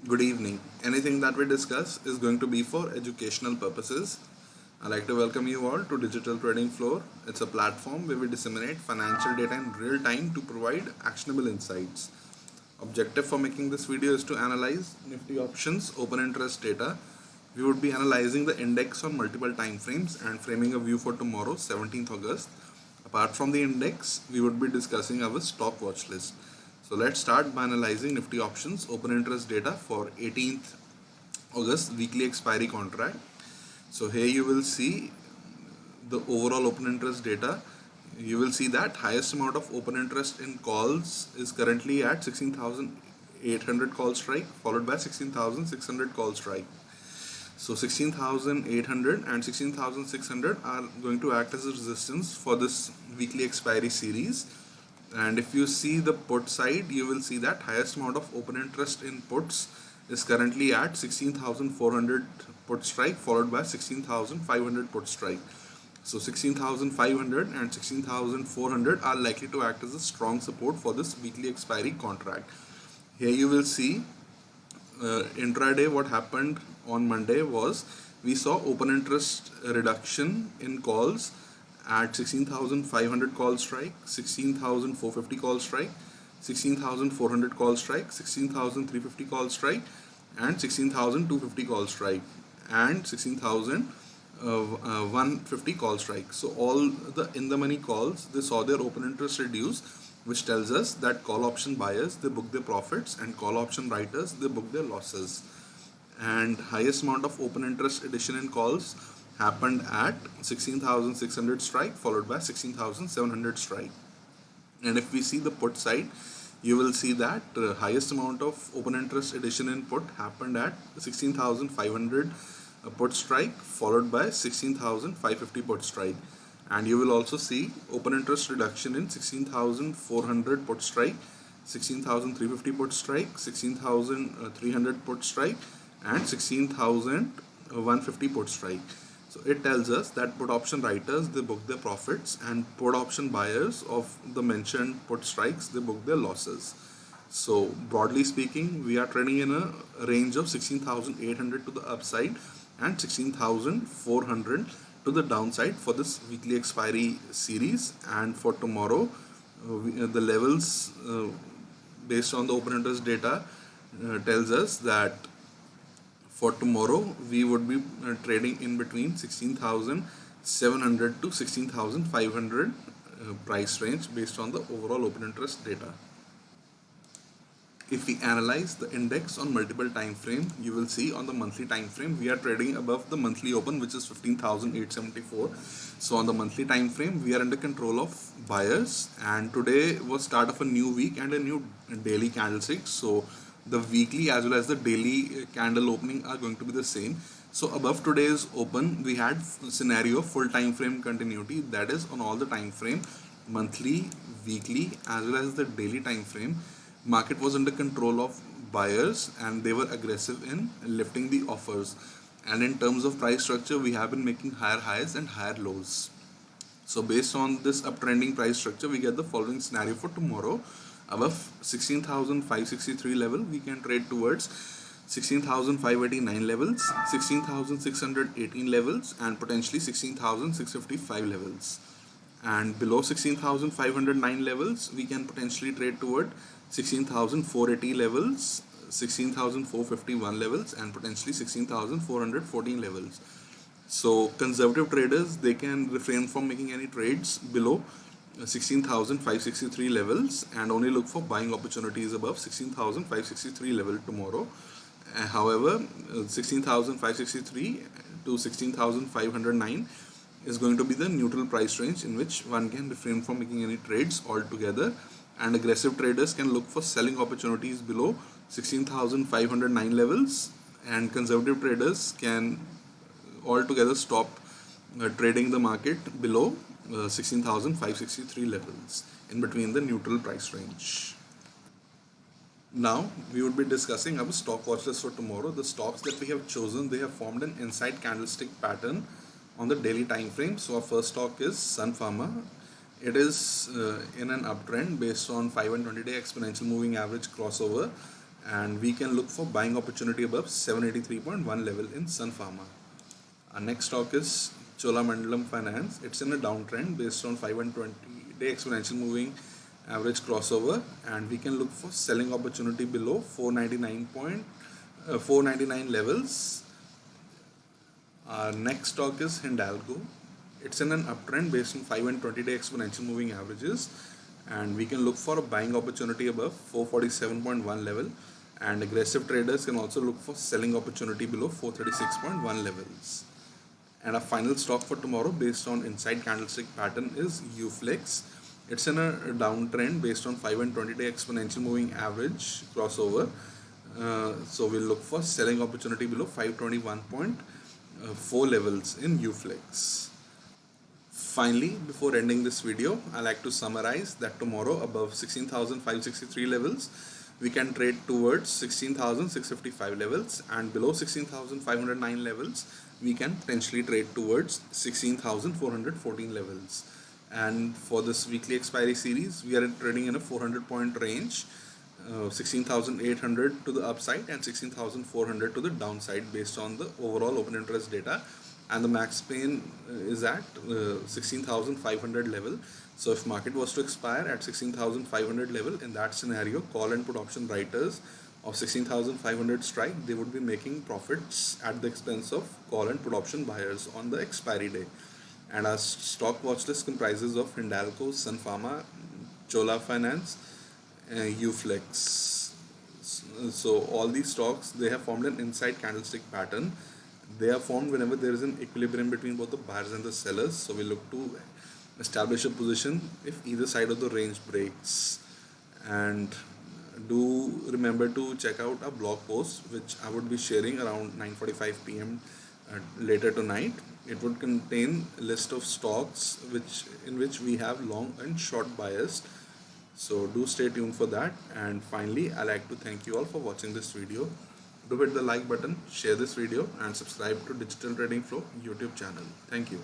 Good evening. Anything that we discuss is going to be for educational purposes. I'd like to welcome you all to Digital Trading Floor. It's a platform where we disseminate financial data in real time to provide actionable insights. Objective for making this video is to analyze Nifty options open interest data. We would be analyzing the index on multiple time frames and framing a view for tomorrow, 17th August. Apart from the index, we would be discussing our stock watch list. So let's start by analyzing Nifty options open interest data for 18th August weekly expiry contract. So here you will see the overall open interest data. You will see that highest amount of open interest in calls is currently at 16,800 call strike, followed by 16,600 call strike. So 16,800 and 16,600 are going to act as a resistance for this weekly expiry series. And if you see the put side, you will see that highest amount of open interest in puts is currently at 16,400 put strike, followed by 16,500 put strike. So 16,500 and 16,400 are likely to act as a strong support for this weekly expiry contract. Here you will see intraday what happened on Monday was we saw open interest reduction in calls at 16,500 call strike, 16,450 call strike, 16,400 call strike, 16,350 call strike, and 16,250 call strike, and 16,150 call strike. So all the in the money calls, they saw their open interest reduce, which tells us that call option buyers, they book their profits, and call option writers, they book their losses. And highest amount of open interest addition in calls happened at 16,600 strike, followed by 16,700 strike. And if we see the put side, you will see that highest amount of open interest addition in put happened at 16,500 put strike, followed by 16,550 put strike. And you will also see open interest reduction in 16,400 put strike, 16,350 put strike, 16,300 put strike, and 16,150 put strike. So it tells us that put option writers, they book their profits, and put option buyers of the mentioned put strikes, they book their losses. So broadly speaking, we are trading in a range of 16,800 to the upside and 16,400 to the downside for this weekly expiry series. And for tomorrow, the levels based on the open interest data tells us that for tomorrow we would be trading in between 16,700 to 16,500 price range based on the overall open interest data. If we analyze the index on multiple time frame, you will see on the monthly time frame we are trading above the monthly open, which is 15,874. So on the monthly time frame we are under control of buyers, and today was start of a new week and a new daily candlestick. So the weekly as well as the daily candle opening are going to be the same. So above today's open we had scenario of full time frame continuity, that is on all the time frame, monthly, weekly as well as the daily time frame. Market was under control of buyers and they were aggressive in lifting the offers. And in terms of price structure, we have been making higher highs and higher lows. So based on this uptrending price structure, we get the following scenario for tomorrow. Above 16,563 level, we can trade towards 16,589 levels, 16,618 levels, and potentially 16,655 levels. And below 16,509 levels, we can potentially trade toward 16,480 levels, 16,451 levels, and potentially 16,414 levels. So conservative traders, they can refrain from making any trades below 16,563 levels and only look for buying opportunities above 16,563 level tomorrow. However, 16,563 to 16,509 is going to be the neutral price range in which one can refrain from making any trades altogether, and aggressive traders can look for selling opportunities below 16,509 levels, and conservative traders can altogether stop trading the market below 16,563 levels in between the neutral price range. Now we would be discussing our stock watch list for tomorrow. The stocks that we have chosen, they have formed an inside candlestick pattern on the daily time frame. So our first stock is Sun Pharma. It is in an uptrend based on 5 and 20-day exponential moving average crossover, and we can look for buying opportunity above 783.1 level in Sun Pharma. Our next stock is Cholamandalam Finance. It's in a downtrend based on 5 and 20-day exponential moving average crossover, and we can look for selling opportunity below 499 levels. Our next stock is Hindalco. It's in an uptrend based on 5 and 20-day exponential moving averages, and we can look for a buying opportunity above 447.1 level, and aggressive traders can also look for selling opportunity below 436.1 levels. And our final stock for tomorrow based on inside candlestick pattern is Uflex. It's in a downtrend based on 5 and 20-day exponential moving average crossover. So we'll look for selling opportunity below 521.4 levels in Uflex. Finally, before ending this video, I like to summarize that tomorrow above 16,563 levels, we can trade towards 16,655 levels, and below 16,509 levels, we can potentially trade towards 16,414 levels. And for this weekly expiry series, we are trading in a 400 point range, 16,800 to the upside and 16,400 to the downside based on the overall open interest data, and the max pain is at 16,500 level. So if market was to expire at 16,500 level, in that scenario, call and put option writers of 16,500 strike, they would be making profits at the expense of call and put option buyers on the expiry day. And our stock watch list comprises of Hindalco, Sun Pharma, Chola Finance, Uflex. So all these stocks, they have formed an inside candlestick pattern. They are formed whenever there is an equilibrium between both the buyers and the sellers. So we look to establish a position if either side of the range breaks. And do remember to check out our blog post, which I would be sharing around 9:45 p.m. Later tonight. It would contain a list of stocks in which we have long and short bias. So do stay tuned for that. And finally, I like to thank you all for watching this video. Do hit the like button, share this video, and subscribe to Digital Trading Flow YouTube channel. Thank you.